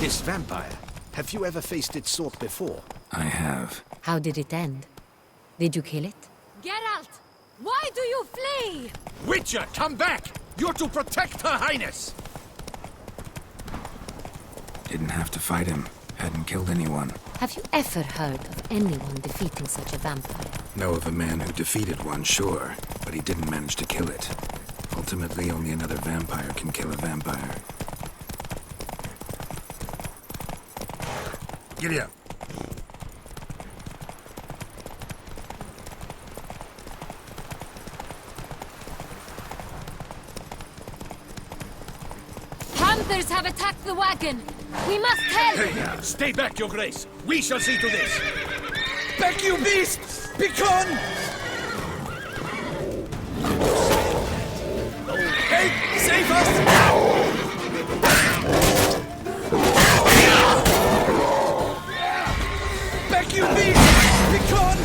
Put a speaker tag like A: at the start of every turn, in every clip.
A: This vampire, have you ever faced its sort before?
B: I have.
C: How did it end? Did you kill it?
D: Geralt! Why do you flee?
A: Witcher, come back! You're to protect Her Highness!
B: Didn't have to fight him. Hadn't killed anyone.
C: Have you ever heard of anyone defeating such a vampire?
B: Know of a man who defeated one, sure, but he didn't manage to kill it. Ultimately, only another vampire can kill a vampire. Giddy up.
D: Hunters have attacked the wagon! We must help!
A: Hey, stay back, Your Grace! We shall see to this! Back, you beast! Begone! Hey, save us! Back, you beast! Begone!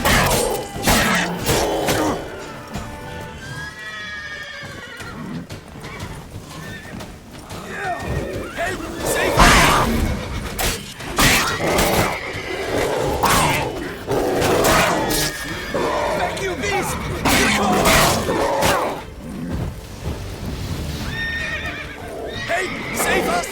A: Help! Save us! Back, you beast! Begone! Hey, save us!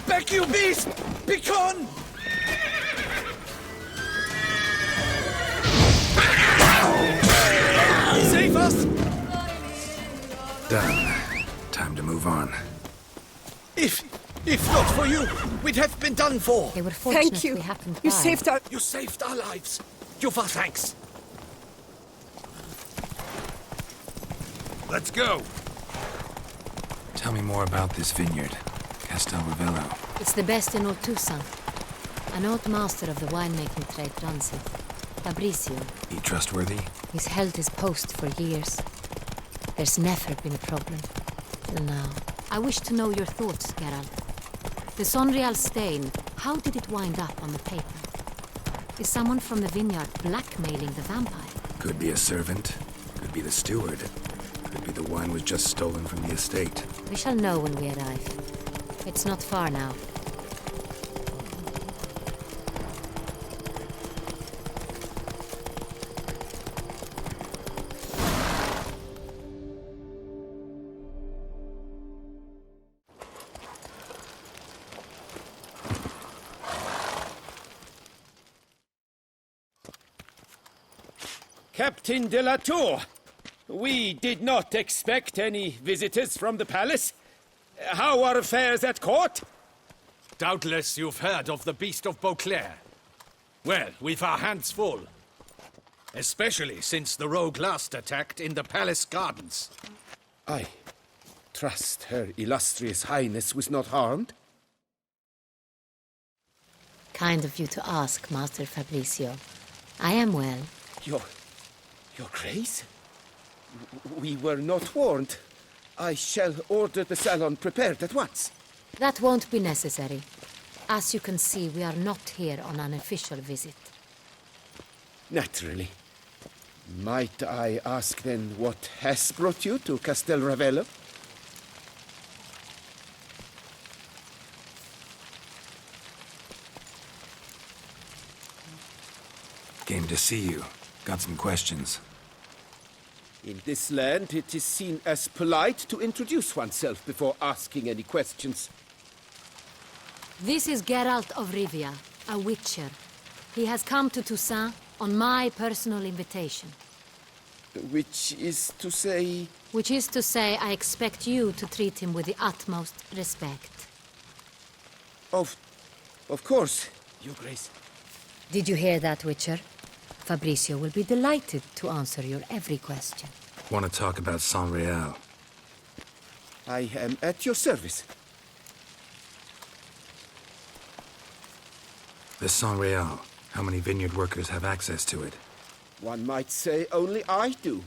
A: Back, you beast! Begone! Save us!
B: Done. Time to move on.
A: If not for you, we'd have been done for.
C: They were fortunate
E: Thank you.
C: we happened
E: You
C: by.
E: saved our...
A: You saved our lives. Give our thanks. Let's go.
B: Tell me more about this vineyard. Castel Ravello.
C: It's the best in all Tucson. An old master of the winemaking trade runs it. Fabrizio.
B: He trustworthy?
C: He's held his post for years. There's never been a problem. Till now. I wish to know your thoughts, Geralt. The Sonreal stain, how did it wind up on the paper? Is someone from the vineyard blackmailing the vampire?
B: Could be a servant. Could be the steward. Could be the wine was just stolen from the estate.
C: We shall know when we arrive. It's not far now.
F: Captain de la Tour, we did not expect any visitors from the palace. How are affairs at court?
A: Doubtless you've heard of the Beast of Beauclair. Well, we've our hands full. Especially since the rogue last attacked in the palace gardens.
F: I trust Her Illustrious Highness was not harmed.
C: Kind of you to ask, Master Fabrizio. I am well.
F: Your Grace? We were not warned. I shall order the salon prepared at once.
C: That won't be necessary. As you can see, we are not here on an official visit.
F: Naturally. Might I ask then what has brought you to Castel Ravello?
B: Came to see you. Got some questions.
F: In this land, it is seen as polite to introduce oneself before asking any questions.
C: This is Geralt of Rivia, a witcher. He has come to Toussaint on my personal invitation.
F: Which is to say...
C: Which is to say, I expect you to treat him with the utmost respect.
F: Of course, Your Grace.
C: Did you hear that, Witcher? Fabrizio will be delighted to answer your every question.
B: Want to talk about Sonreal?
F: I am at your service.
B: The Sonreal. How many vineyard workers have access to it?
F: One might say only I do.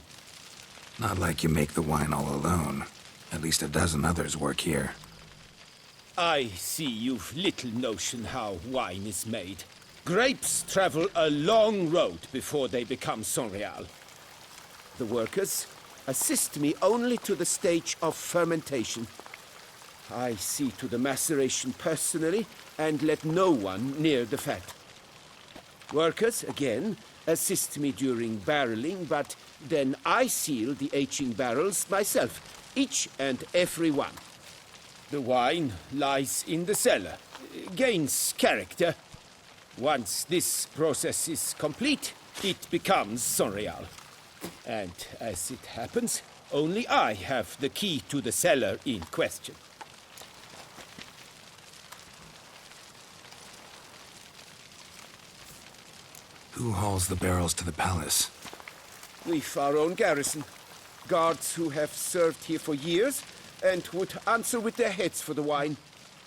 B: Not like you make the wine all alone. At least a dozen others work here.
F: I see you've little notion how wine is made. Grapes travel a long road before they become Sonreal. the workers assist me only to the stage of fermentation. I see to the maceration personally and let no one near the fat. Workers, again, assist me during barreling, but then I seal the aging barrels myself, each and every one. The wine lies in the cellar, gains character. Once this process is complete, it becomes Sonreal. And as it happens, only I have the key to the cellar in question.
B: Who hauls the barrels to the palace?
F: We've our own garrison. Guards who have served here for years and would answer with their heads for the wine.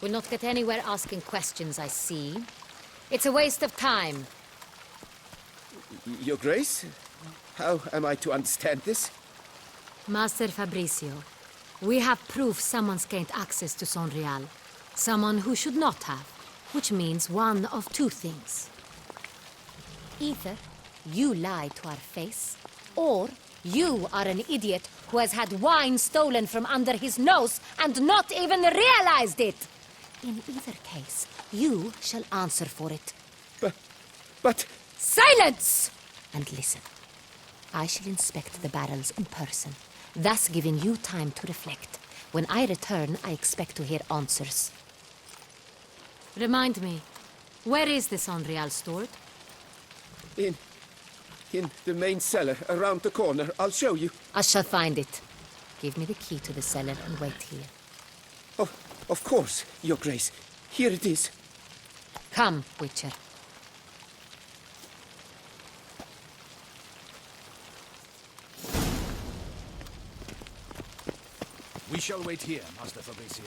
C: We'll not get anywhere asking questions, I see. It's a waste of time.
F: Your Grace? How am I to understand this?
C: Master Fabricio, we have proof someone's gained access to Sonreal. Someone who should not have, which means one of two things. Either you lie to our face, or you are an idiot who has had wine stolen from under his nose and not even realized it. In either case, you shall answer for it.
F: But...
C: Silence! And listen. I shall inspect the barrels in person, thus giving you time to reflect. When I return, I expect to hear answers. Remind me, where is the Sonreal stored?
F: In the main cellar, around the corner. I'll show you.
C: I shall find it. Give me the key to the cellar and wait here.
F: Oh, of course, Your Grace. Here it is.
C: Come, Witcher.
A: We shall wait here, Master Fabricio.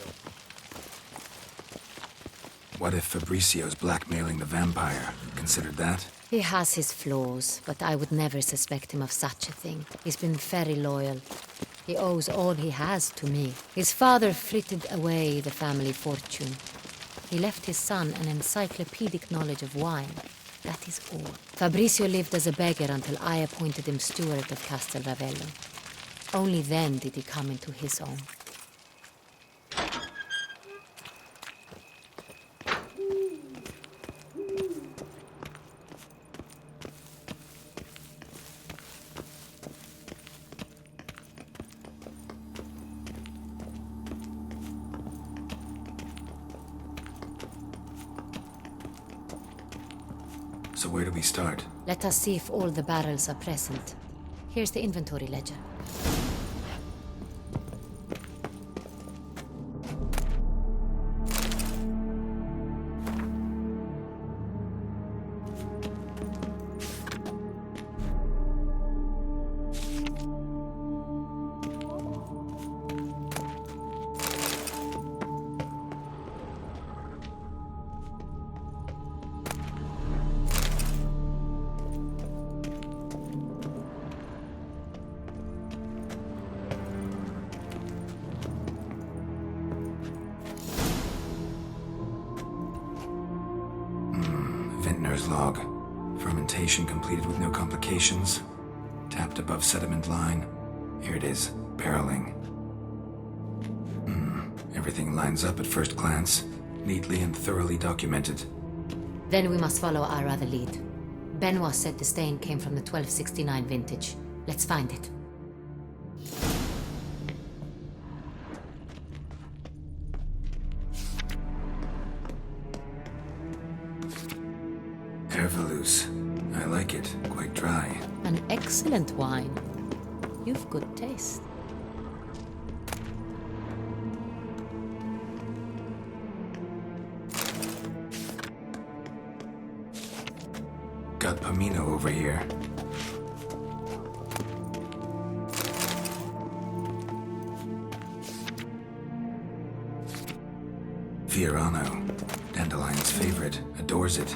B: What if Fabricio's blackmailing the vampire? Considered that?
C: He has his flaws, but I would never suspect him of such a thing. He's been very loyal. He owes all he has to me. His father frittered away the family fortune. He left his son an encyclopedic knowledge of wine. That is all. Fabricio lived as a beggar until I appointed him steward of Castel Ravello. Only then did he come into his own.
B: So where do we start?
C: Let us see if all the barrels are present. Here's the inventory ledger.
B: Vintner's log. Fermentation completed with no complications. Tapped above sediment line. Here it is. Barreling. Everything lines up at first glance. Neatly and thoroughly documented.
C: Then we must follow our other lead. Benoit said the stain came from the 1269 vintage. Let's find it.
B: Hervalous. I like it. Quite dry.
C: An excellent wine. You've good taste.
B: Got Pomino over here. Fiorano. Dandelion's favorite. Adores it.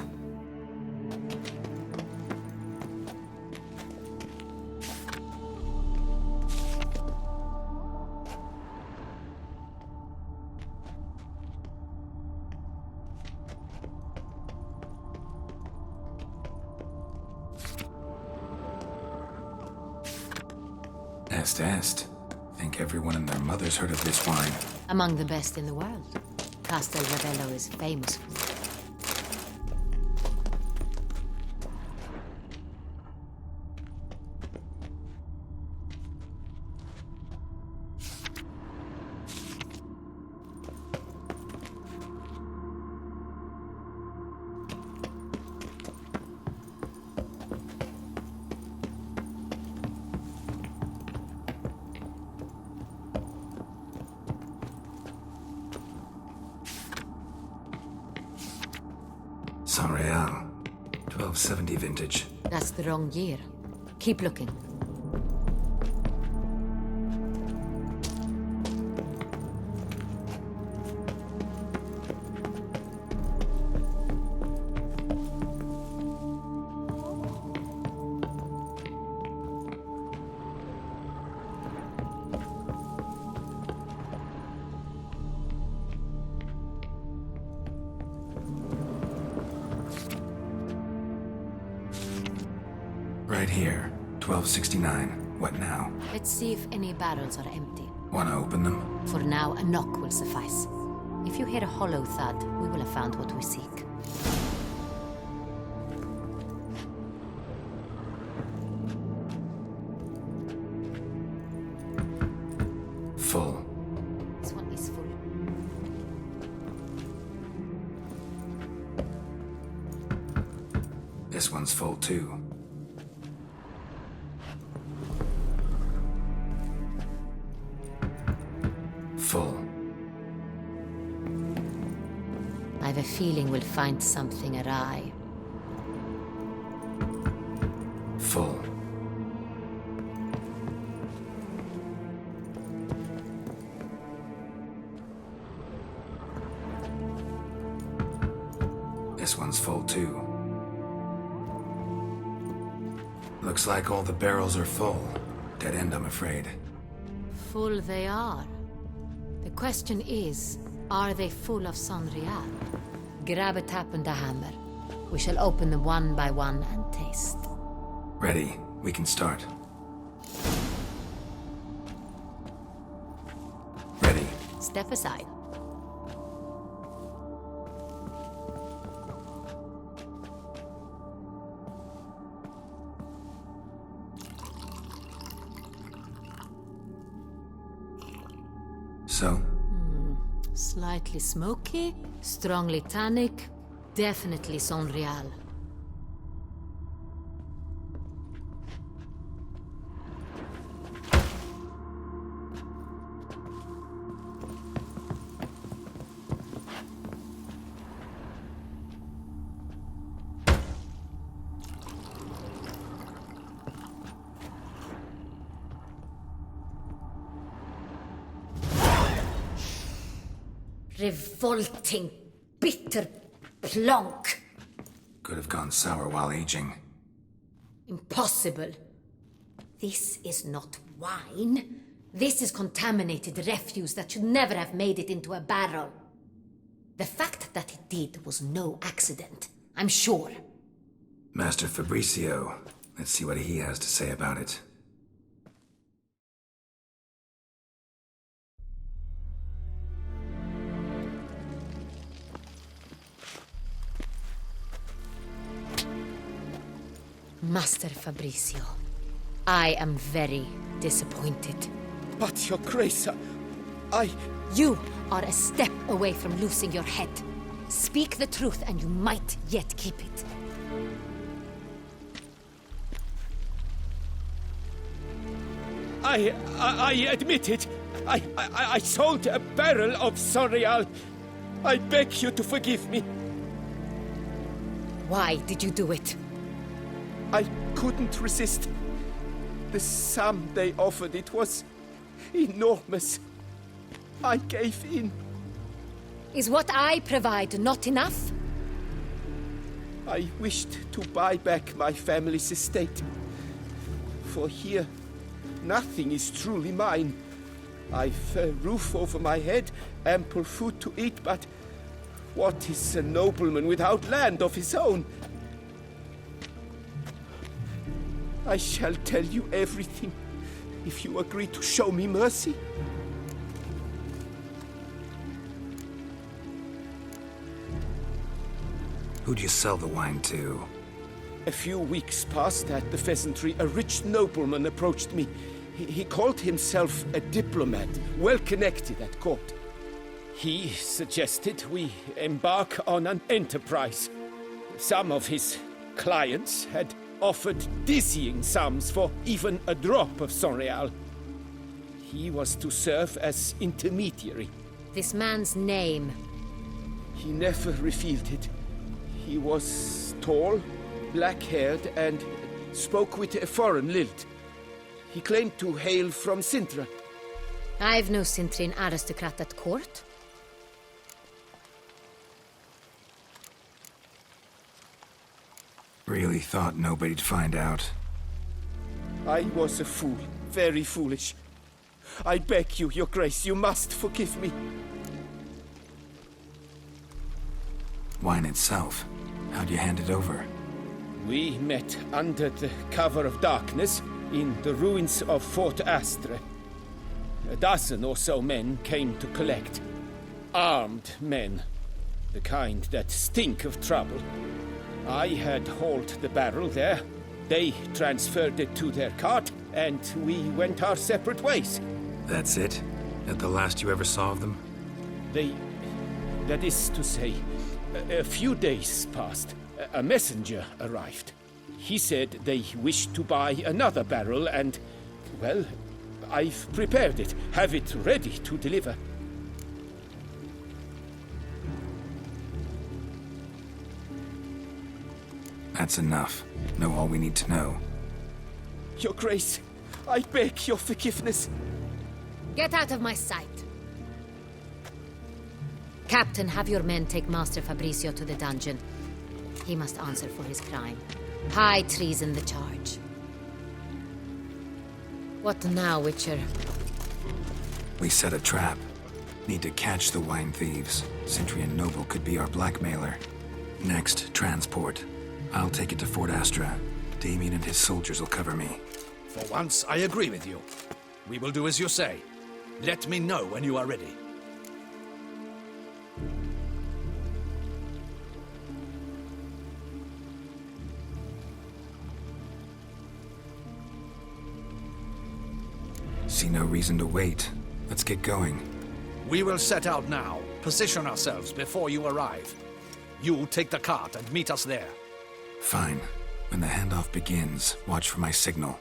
B: Est. Think everyone and their mother's heard of this wine.
C: Among the best in the world. Castel Ravello is famous for it.
B: San Real. 1270 vintage.
C: That's the wrong year. Keep looking.
B: Right here. 1269. What now?
C: Let's see if any barrels are empty.
B: Wanna open them?
C: For now, a knock will suffice. If you hear a hollow thud, we will have found what we seek.
B: Full.
C: This one is full.
B: This one's full too. Full.
C: I have a feeling we'll find something awry.
B: Full. This one's full too. Looks like all the barrels are full. Dead end, I'm afraid.
C: Full they are. The question is, are they full of San Real? Grab a tap and a hammer. We shall open them one by one and taste.
B: Ready. We can start. Ready.
C: Step aside.
B: So?
C: Slightly smoky, strongly tannic, definitely San Real. Revolting, bitter plonk.
B: Could have gone sour while aging.
C: Impossible. This is not wine. This is contaminated refuse that should never have made it into a barrel. The fact that it did was no accident, I'm sure.
B: Master Fabricio. Let's see what he has to say about it.
C: Master Fabricio, I am very disappointed.
F: But, Your Grace, I...
C: You are a step away from losing your head. Speak the truth and you might yet keep it.
F: I admit it. I sold a barrel of San Real. I beg you to forgive me.
C: Why did you do it?
F: I couldn't resist. The sum they offered, it was enormous. I gave in.
C: Is what I provide not enough?
F: I wished to buy back my family's estate. For here, nothing is truly mine. I've a roof over my head, ample food to eat, but what is a nobleman without land of his own? I shall tell you everything. if you agree to show me mercy.
B: Who'd you sell the wine to?
F: A few weeks past at the pheasantry, a rich nobleman approached me. He called himself a diplomat, well connected at court. He suggested we embark on an enterprise. Some of his clients had offered dizzying sums for even a drop of Sonreal. He was to serve as intermediary.
C: This man's name.
F: He never revealed it. He was tall, black-haired, and spoke with a foreign lilt. He claimed to hail from Cintra.
C: I've no Cintrian aristocrat at court.
B: Really thought nobody'd find out.
F: I was a fool, very foolish. I beg you, Your Grace, you must forgive me.
B: Wine itself, how'd you hand it over?
F: We met under the cover of darkness in the ruins of Fort Astre. A dozen or so men came to collect. Armed men. The kind that stink of trouble. I had hauled the barrel there. They transferred it to their cart, and we went our separate ways.
B: That's it? That the last you ever saw of them?
F: That is to say, a few days passed. A messenger arrived. He said they wished to buy another barrel and, well, I've prepared it, have it ready to deliver.
B: That's enough. Know all we need to know.
F: Your Grace, I beg your forgiveness.
C: Get out of my sight. Captain, have your men take Master Fabrizio to the dungeon. He must answer for his crime. High treason the charge. What now, Witcher?
B: We set a trap. Need to catch the wine thieves. Cintrian noble could be our blackmailer. Next, transport. I'll take it to Fort Astra. Damien and his soldiers will cover me.
A: For once, I agree with you. We will do as you say. Let me know when you are ready.
B: See no reason to wait. Let's get going.
A: We will set out now. Position ourselves before you arrive. You take the cart and meet us there.
B: Fine. When the handoff begins, watch for my signal.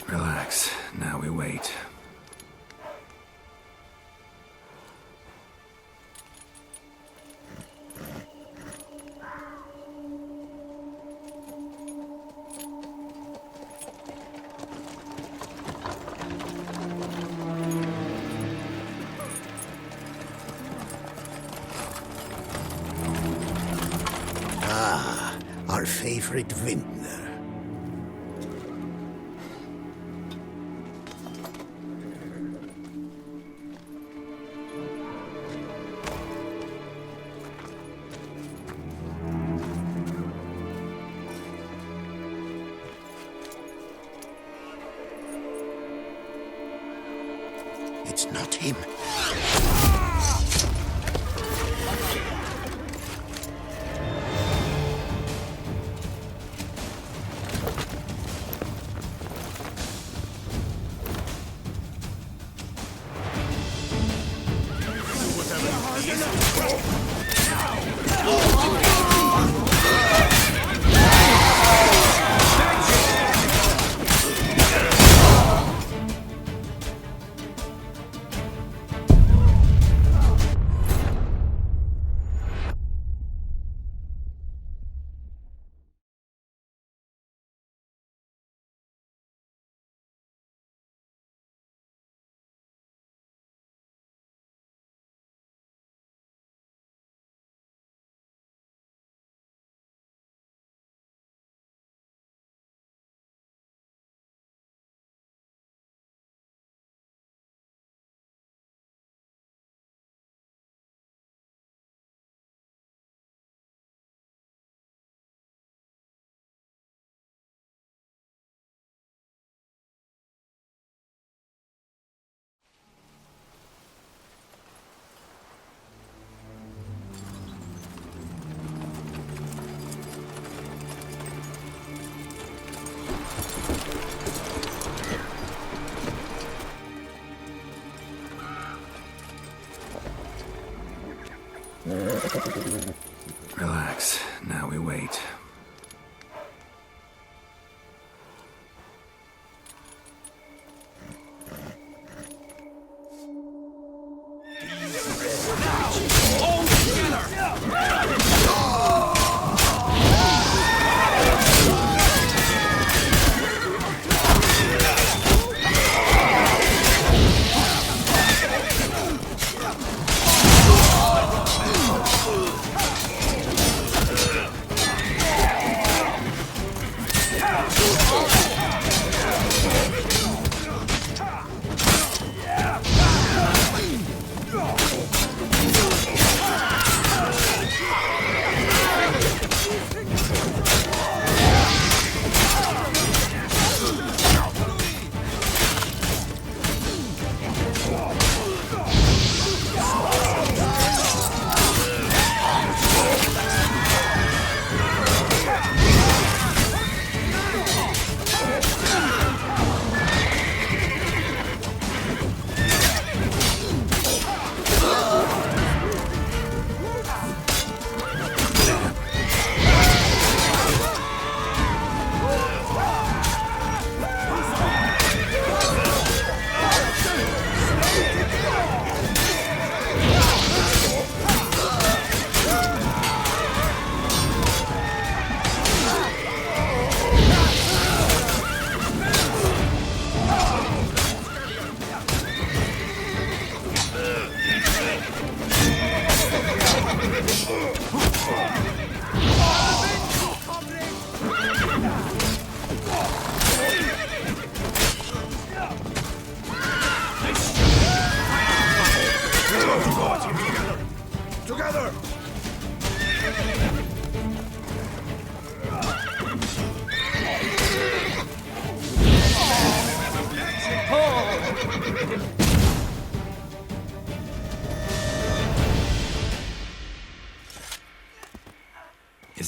B: Relax. Now we wait.
E: Our favorite vintner. It's not him.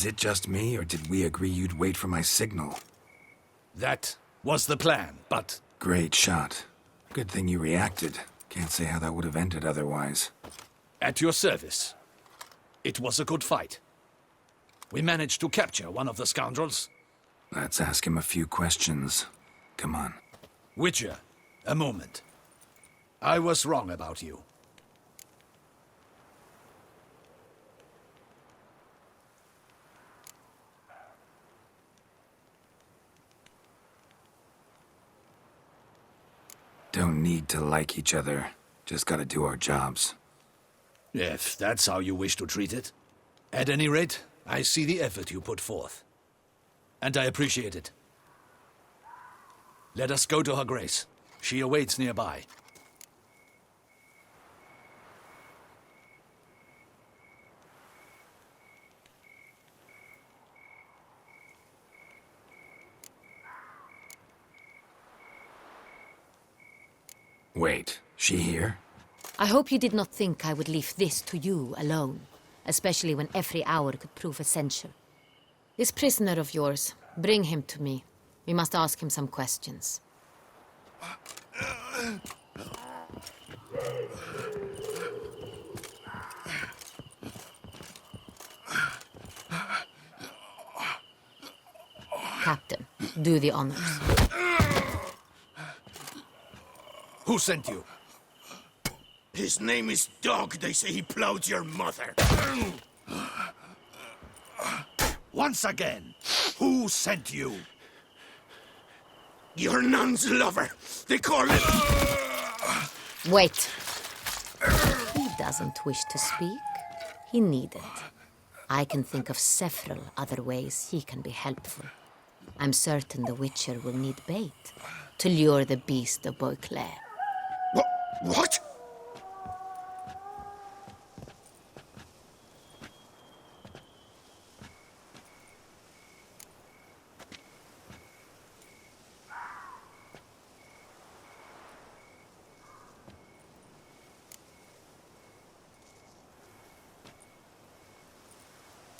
B: Is it just me, or did we agree you'd wait for my signal?
A: That was the plan, but
B: Great shot. Good thing you reacted. Can't say how that would have ended otherwise.
A: at your service. It was a good fight. We managed to capture one of the scoundrels.
B: Let's ask him a few questions. Come on.
A: Witcher, a moment. I was wrong about you.
B: Don't need to like each other. Just gotta do our jobs.
A: If that's how you wish to treat it. At any rate, I see the effort you put forth. And I appreciate it. Let us go to her grace. She awaits nearby.
B: Wait, she here?
C: I hope you did not think I would leave this to you alone, especially when every hour could prove essential. This prisoner of yours, bring him to me. We must ask him some questions. Captain, do the honors.
A: Who sent you?
E: His name is Dog. They say he plowed your mother.
A: Once again, who sent you?
E: Your nun's lover. They call him...
C: Wait. He doesn't wish to speak. He needed. I can think of several other ways he can be helpful. I'm certain the Witcher will need bait to lure the beast of Beauclair.
E: What?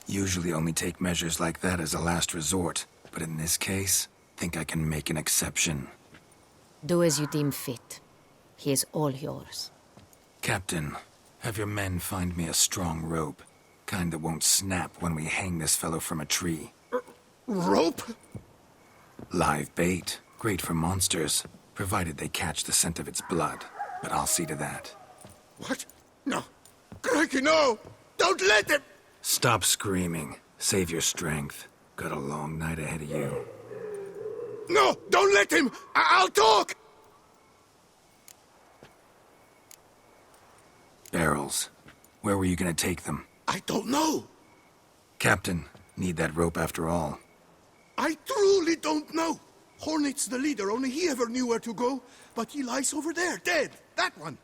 B: Usually only take measures like that as a last resort, but in this case, think I can make an exception.
C: Do as you deem fit. He is all yours.
B: Captain, have your men find me a strong rope. Kind that won't snap when we hang this fellow from a tree.
E: Rope?
B: Live bait. Great for monsters, provided they catch the scent of its blood. But I'll see to that.
E: What? No. Crikey, no! Don't let him!
B: Stop screaming. Save your strength. Got a long night ahead of you.
E: No! Don't let him! I'll talk!
B: Barrels. Where were you gonna take them?
E: I don't know.
B: Captain, need that rope after all.
E: I truly don't know. Hornet's the leader, only he ever knew where to go. But he lies over there, dead. That one.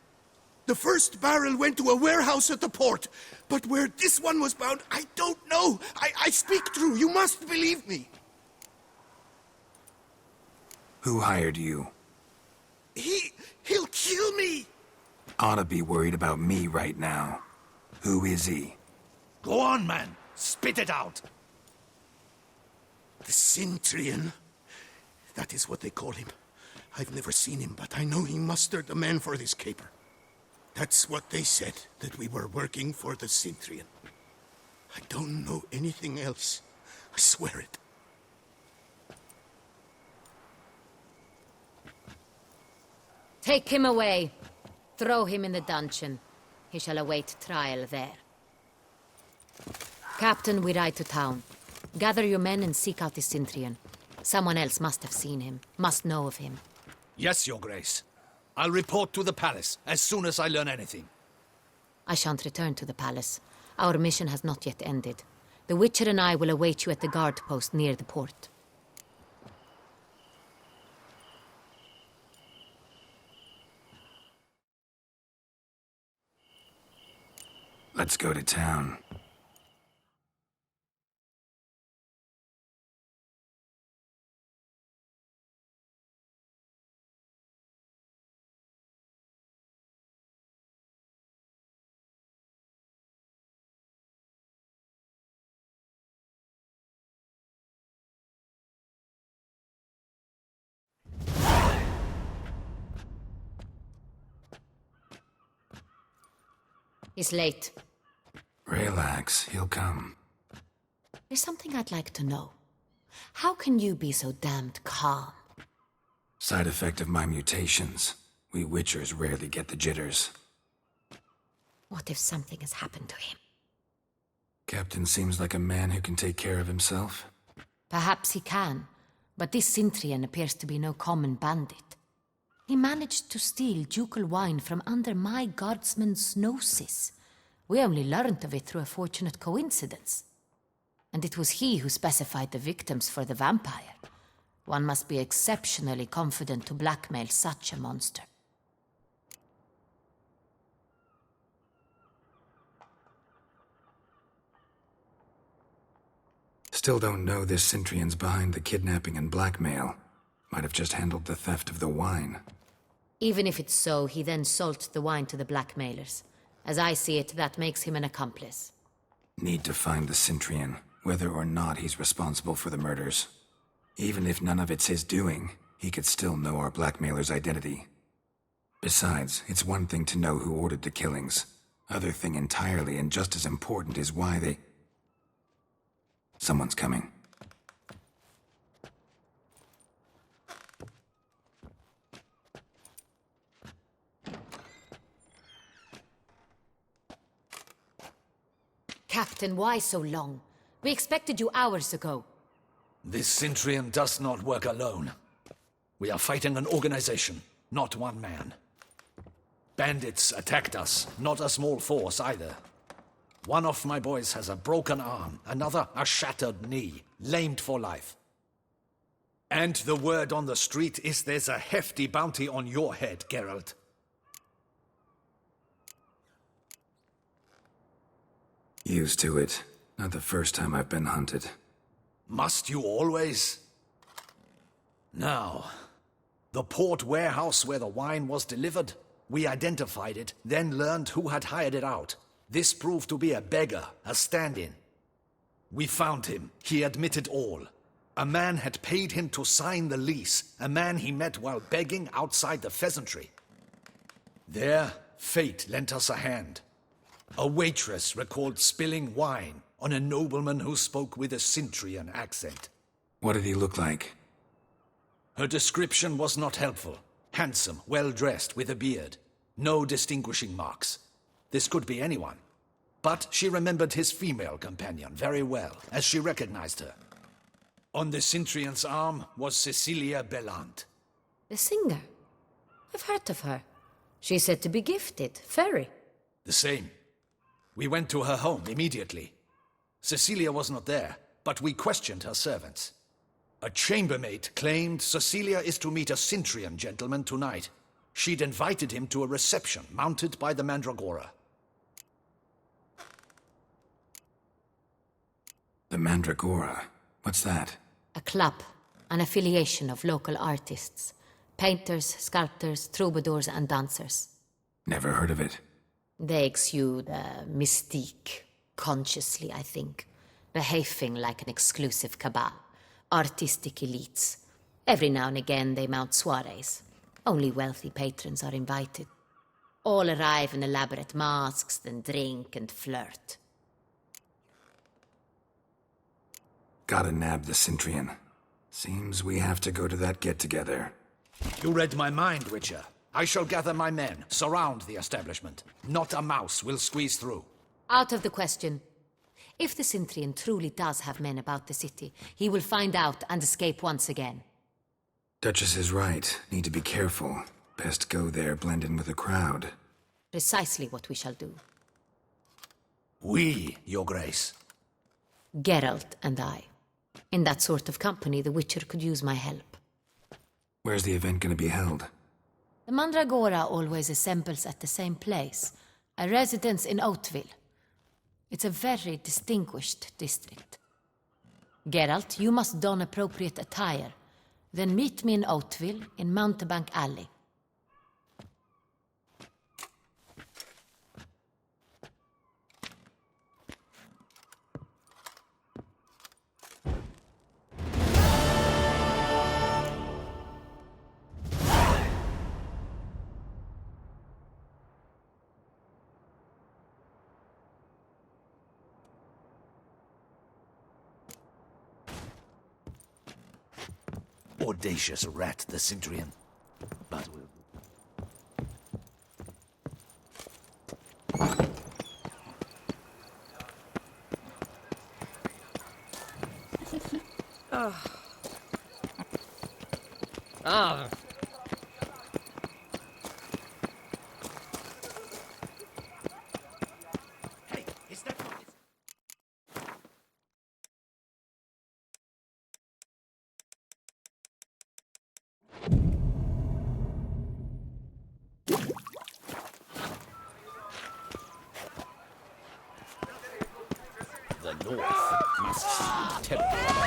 E: The first barrel went to a warehouse at the port. But where this one was bound, I don't know. I speak true. You must believe me.
B: Who hired you?
E: He'll kill me.
B: Oughta be worried about me right now. Who is he?
A: Go on, man. Spit it out.
E: The Cintrian. That is what they call him. I've never seen him, but I know he mustered the men for this caper. That's what they said, that we were working for the Cintrian. I don't know anything else. I swear it.
C: Take him away. Throw him in the dungeon. He shall await trial there. Captain, we ride to town. Gather your men and seek out the Cintrian. Someone else must have seen him, must know of him.
A: Yes, Your Grace. I'll report to the palace as soon as I learn anything.
C: I shan't return to the palace. Our mission has not yet ended. The Witcher and I will await you at the guard post near the port.
B: Let's go to town.
C: He's late.
B: Relax, he'll come.
C: There's something I'd like to know. How can you be so damned calm?
B: Side effect of my mutations. We Witchers rarely get the jitters.
C: What if something has happened to him?
B: Captain seems like a man who can take care of himself.
C: Perhaps he can, but this Cintrian appears to be no common bandit. He managed to steal ducal wine from under my guardsman's noses. We only learned of it through a fortunate coincidence. And it was he who specified the victims for the vampire. One must be exceptionally confident to blackmail such a monster.
B: Still don't know this Cintrian's behind the kidnapping and blackmail. Might have just handled the theft of the wine.
C: Even if it's so, he then sold the wine to the blackmailers. As I see it, that makes him an accomplice.
B: Need to find the Cintrian, whether or not he's responsible for the murders. Even if none of it's his doing, he could still know our blackmailer's identity. Besides, it's one thing to know who ordered the killings. Other thing entirely, and just as important, is why they... Someone's coming.
C: Captain, why so long? We expected you hours ago.
A: This Cintrian does not work alone. We are fighting an organization, not one man. Bandits attacked us, not a small force either. One of my boys has a broken arm, another a shattered knee, lamed for life. And the word on the street is there's a hefty bounty on your head, Geralt.
B: Used to it. Not the first time I've been hunted.
A: Must you always? Now, the port warehouse where the wine was delivered, we identified it, then learned who had hired it out. This proved to be a beggar, a stand-in. We found him. He admitted all. A man had paid him to sign the lease, a man he met while begging outside the pheasantry. There, fate lent us a hand. A waitress recalled spilling wine on a nobleman who spoke with a Cintrian accent.
B: What did he look like?
A: Her description was not helpful. Handsome, well-dressed, with a beard. No distinguishing marks. This could be anyone. But she remembered his female companion very well, as she recognized her. On the Cintrian's arm was Cecilia Bellant.
C: The singer? I've heard of her. She's said to be gifted, fairy.
A: The same. We went to her home immediately. Cecilia was not there, but we questioned her servants. A chambermaid claimed Cecilia is to meet a Cintrian gentleman tonight. She'd invited him to a reception mounted by the Mandragora.
B: The Mandragora? What's that?
C: A club, an affiliation of local artists. Painters, sculptors, troubadours and dancers.
B: Never heard of it.
C: They exude mystique, consciously, I think. Behaving like an exclusive cabal. Artistic elites. Every now and again they mount soirees. Only wealthy patrons are invited. All arrive in elaborate masks, then drink and flirt.
B: Gotta nab the Cintrian. Seems we have to go to that get-together.
A: You read my mind, Witcher. I shall gather my men, surround the establishment. Not a mouse will squeeze through.
C: Out of the question. If the Cintrian truly does have men about the city, he will find out and escape once again.
B: Duchess is right. Need to be careful. Best go there, blend in with the crowd.
C: Precisely what we shall do.
A: We, Your Grace.
C: Geralt and I. In that sort of company, the Witcher could use my help.
B: Where's the event gonna be held?
C: The Mandragora always assembles at the same place, a residence in Oatville. It's a very distinguished district. Geralt, you must don appropriate attire. Then meet me in Oatville, in Mountebank Alley.
A: Audacious rat, the Cintrian. But
G: Ah.
A: hey, is that not...
G: The North must seem terrible.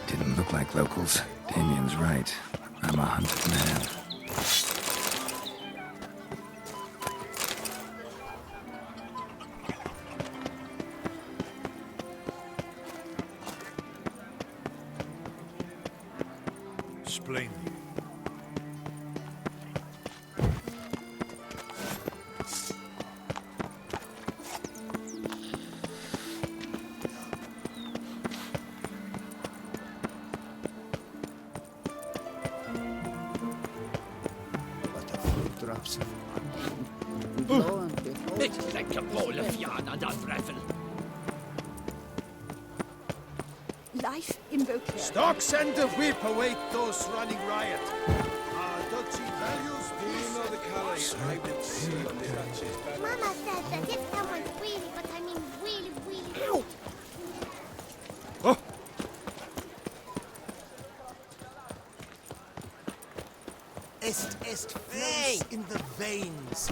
B: Didn't look like locals. Damien's right. I'm a hunted man.
H: Splendid.
G: It's like a bowl of yarn and unravel.
I: Life in Beauclair.
E: Stocks and the whip await those running riot. Our duchy values peace.
H: know the colours? I did see on the Duchess.
J: Mama said that if someone's really, but I mean really out.
A: Est flows in the veins.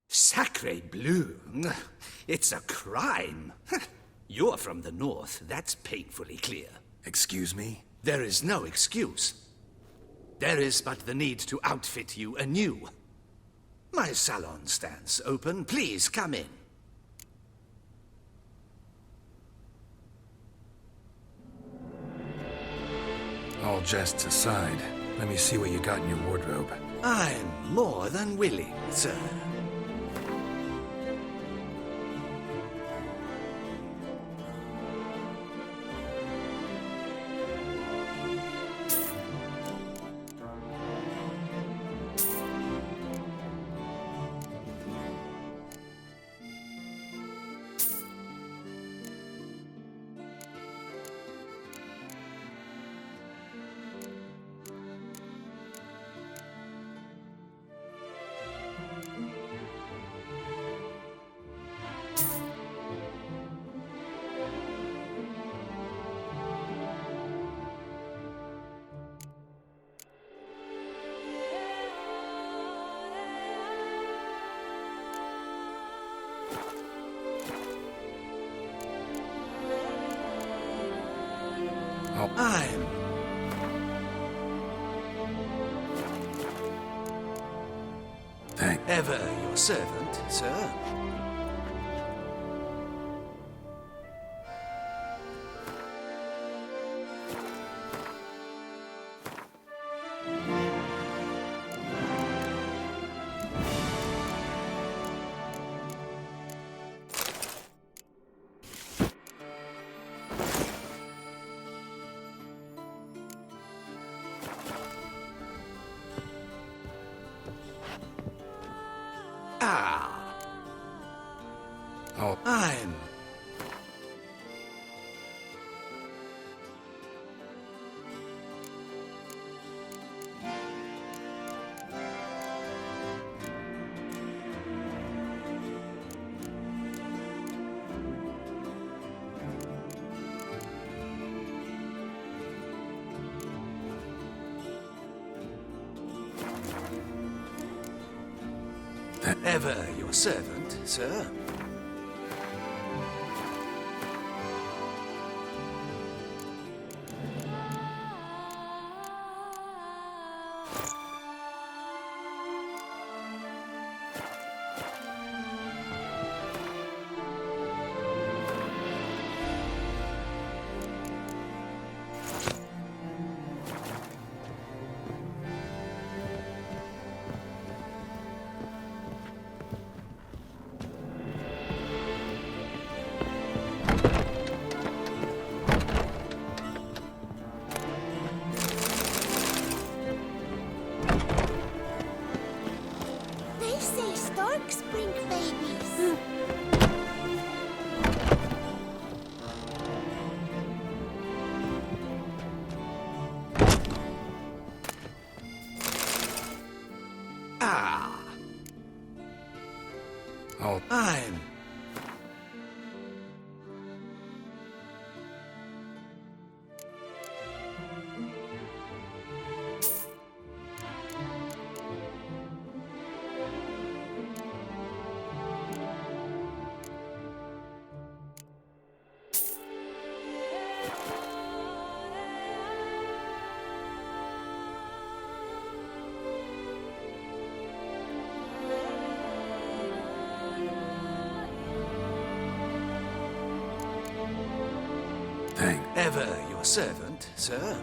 A: Sacre bleu! It's a crime. You're from the north, that's painfully clear.
B: Excuse me?
A: There is no excuse. There is but the need to outfit you anew. My salon stands open. Please come in.
B: All jests aside, let me see what you got in your wardrobe.
A: I'm more than willing, sir. I'm...
B: Thank...
A: ever your servant, sir. Ah, Ever your servant, sir.
J: They say storks bring babies.
A: Ah.
B: Oh,
A: I'm...
B: thank.
A: Ever your servant, sir.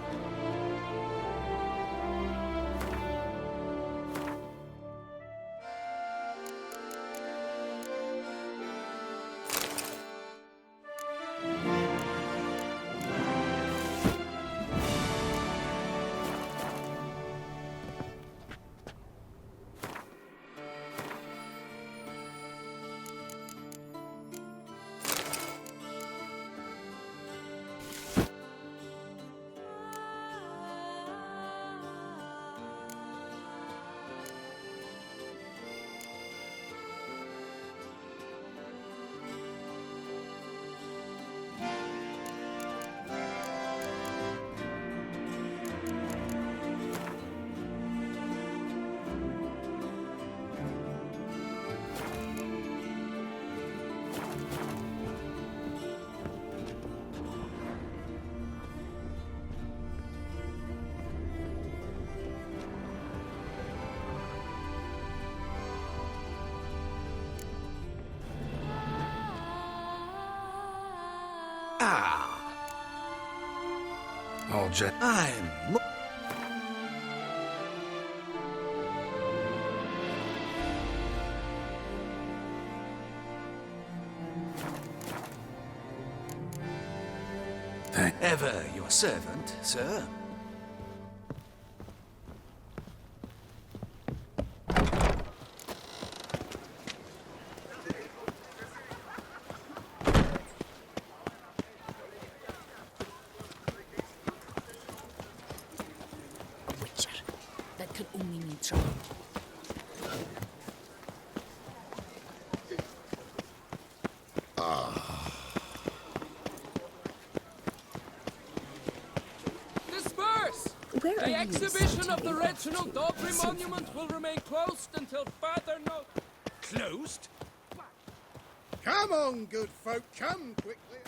A: Ah.
B: All jet.
A: I'm...
B: Thank.
A: Ever your servant, sir.
D: Witcher. That could only mean trouble.
K: Disperse!
I: Where are
K: The
I: you,
K: exhibition of the
I: Cintra?
K: Reginald Daubry monument will remain closed until further notice.
H: Closed?
E: Come on, good folk, come quickly.